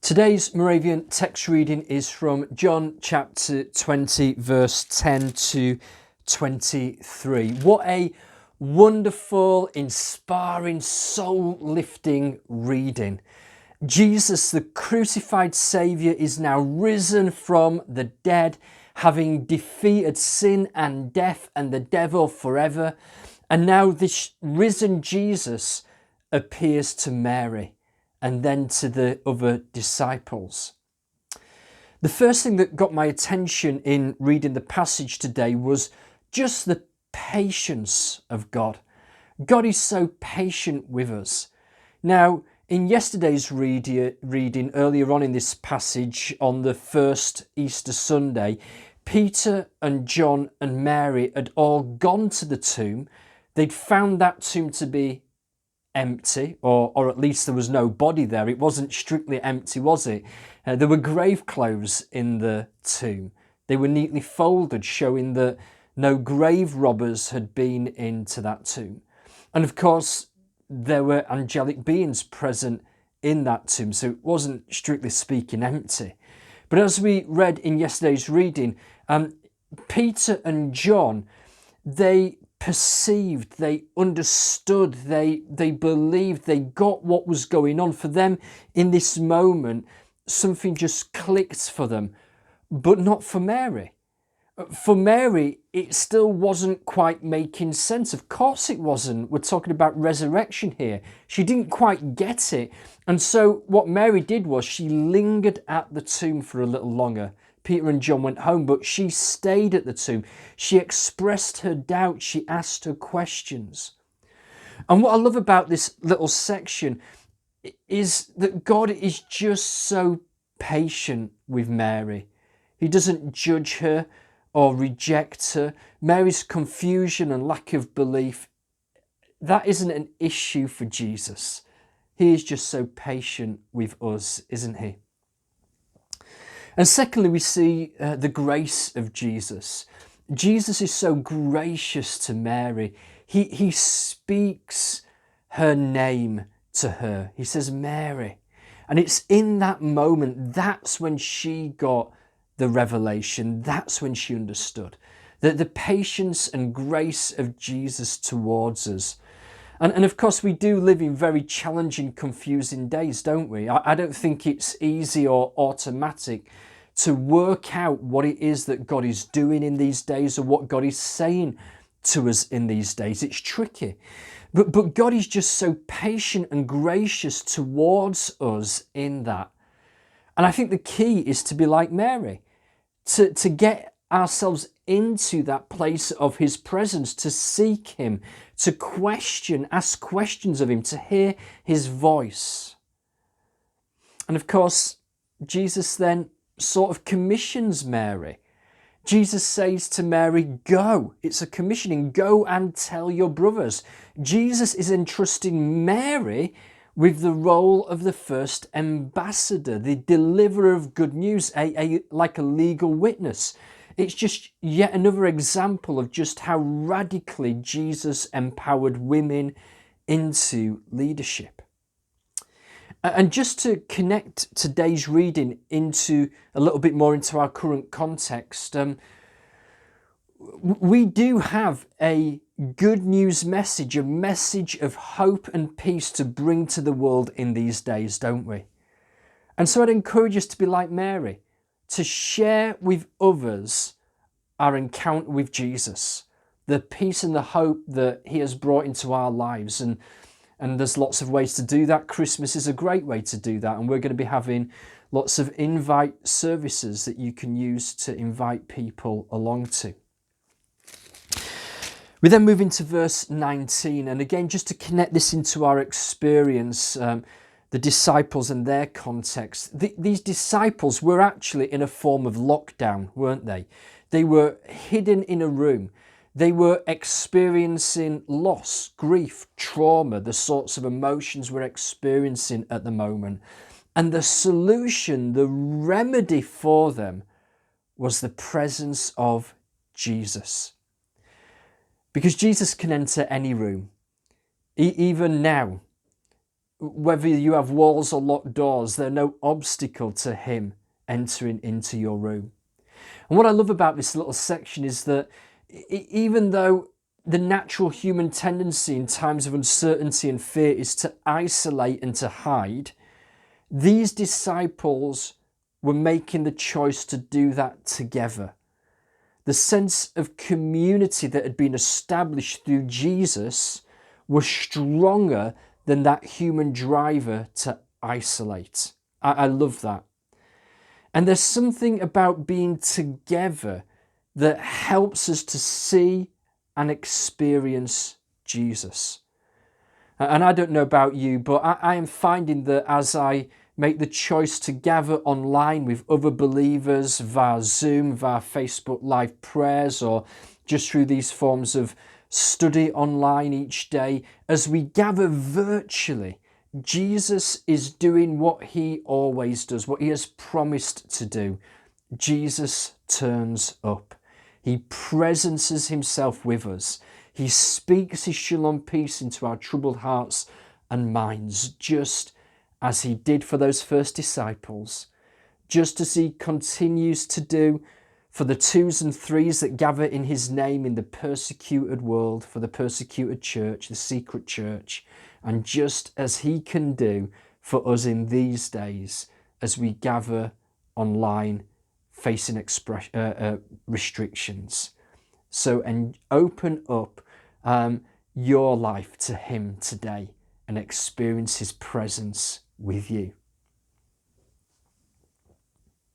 Today's Moravian text reading is from John chapter 20, verse 10 to 23. What a wonderful, inspiring, soul-lifting reading. Jesus, the crucified Saviour, is now risen from the dead, having defeated sin and death and the devil forever. And now this risen Jesus appears to Mary and then to the other disciples. The first thing that got my attention in reading the passage today was just the patience of God. God is so patient with us. Now, in yesterday's reading earlier on in this passage on the first Easter Sunday, Peter and John and Mary had all gone to the tomb. They'd found that tomb to be empty, or at least there was no body there. It wasn't strictly empty, was it? There were grave clothes in the tomb. They were neatly folded, showing that no grave robbers had been into that tomb. And of course, there were angelic beings present in that tomb, so it wasn't strictly speaking empty. But as we read in yesterday's reading, Peter and John, they perceived, they understood, they believed, they got what was going on. For them in this moment, something just clicked for them, but not for Mary. For Mary, it still wasn't quite making sense. Of course it wasn't. We're talking about resurrection here. She didn't quite get it. And so what Mary did was she lingered at the tomb for a little longer. Peter and John went home, but she stayed at the tomb. She expressed her doubt. She asked her questions. And what I love about this little section is that God is just so patient with Mary. He doesn't judge her or reject her. Mary's confusion and lack of belief, that isn't an issue for Jesus. He is just so patient with us, isn't he? And secondly, we see the grace of Jesus. Jesus is so gracious to Mary. He speaks her name to her. He says, Mary. And it's in that moment, that's when she got the revelation. That's when she understood that the patience and grace of Jesus towards us. And of course, we do live in very challenging, confusing days, don't we? I don't think it's easy or automatic to work out what it is that God is doing in these days or what God is saying to us in these days. It's tricky. But God is just so patient and gracious towards us in that. And I think the key is to be like Mary, to get ourselves into that place of his presence, to seek him, to question, ask questions of him, to hear his voice. And of course, Jesus then sort of commissions Mary. Jesus says to Mary, go. It's a commissioning. Go and tell your brothers. Jesus is entrusting Mary with the role of the first ambassador, the deliverer of good news, like a legal witness. It's just yet another example of just how radically Jesus empowered women into leadership. And just to connect today's reading into a little bit more into our current context, we do have a good news message, a message of hope and peace to bring to the world in these days, don't we? And so I'd encourage us to be like Mary, to share with others our encounter with Jesus, the peace and the hope that he has brought into our lives. And there's lots of ways to do that. Christmas is a great way to do that. And we're going to be having lots of invite services that you can use to invite people along to. We then move into verse 19. And again, just to connect this into our experience, the disciples and their context. These disciples were actually in a form of lockdown, weren't they? They were hidden in a room. They were experiencing loss, grief, trauma, the sorts of emotions we're experiencing at the moment. And the solution, the remedy for them was the presence of Jesus. Because Jesus can enter any room. Even now, whether you have walls or locked doors, they're no obstacle to him entering into your room. And what I love about this little section is that even though the natural human tendency in times of uncertainty and fear is to isolate and to hide, these disciples were making the choice to do that together. The sense of community that had been established through Jesus was stronger than that human driver to isolate. I love that. And there's something about being together that helps us to see and experience Jesus. And I don't know about you, but I am finding that as I make the choice to gather online with other believers via Zoom, via Facebook Live prayers, or just through these forms of study online each day, as we gather virtually, Jesus is doing what he always does, what he has promised to do. Jesus turns up. He presences himself with us. He speaks his shalom peace into our troubled hearts and minds, just as he did for those first disciples, just as he continues to do for the 2s and 3s that gather in his name in the persecuted world, for the persecuted church, the secret church, and just as he can do for us in these days as we gather online facing restrictions. So, and open up your life to him today and experience his presence with you.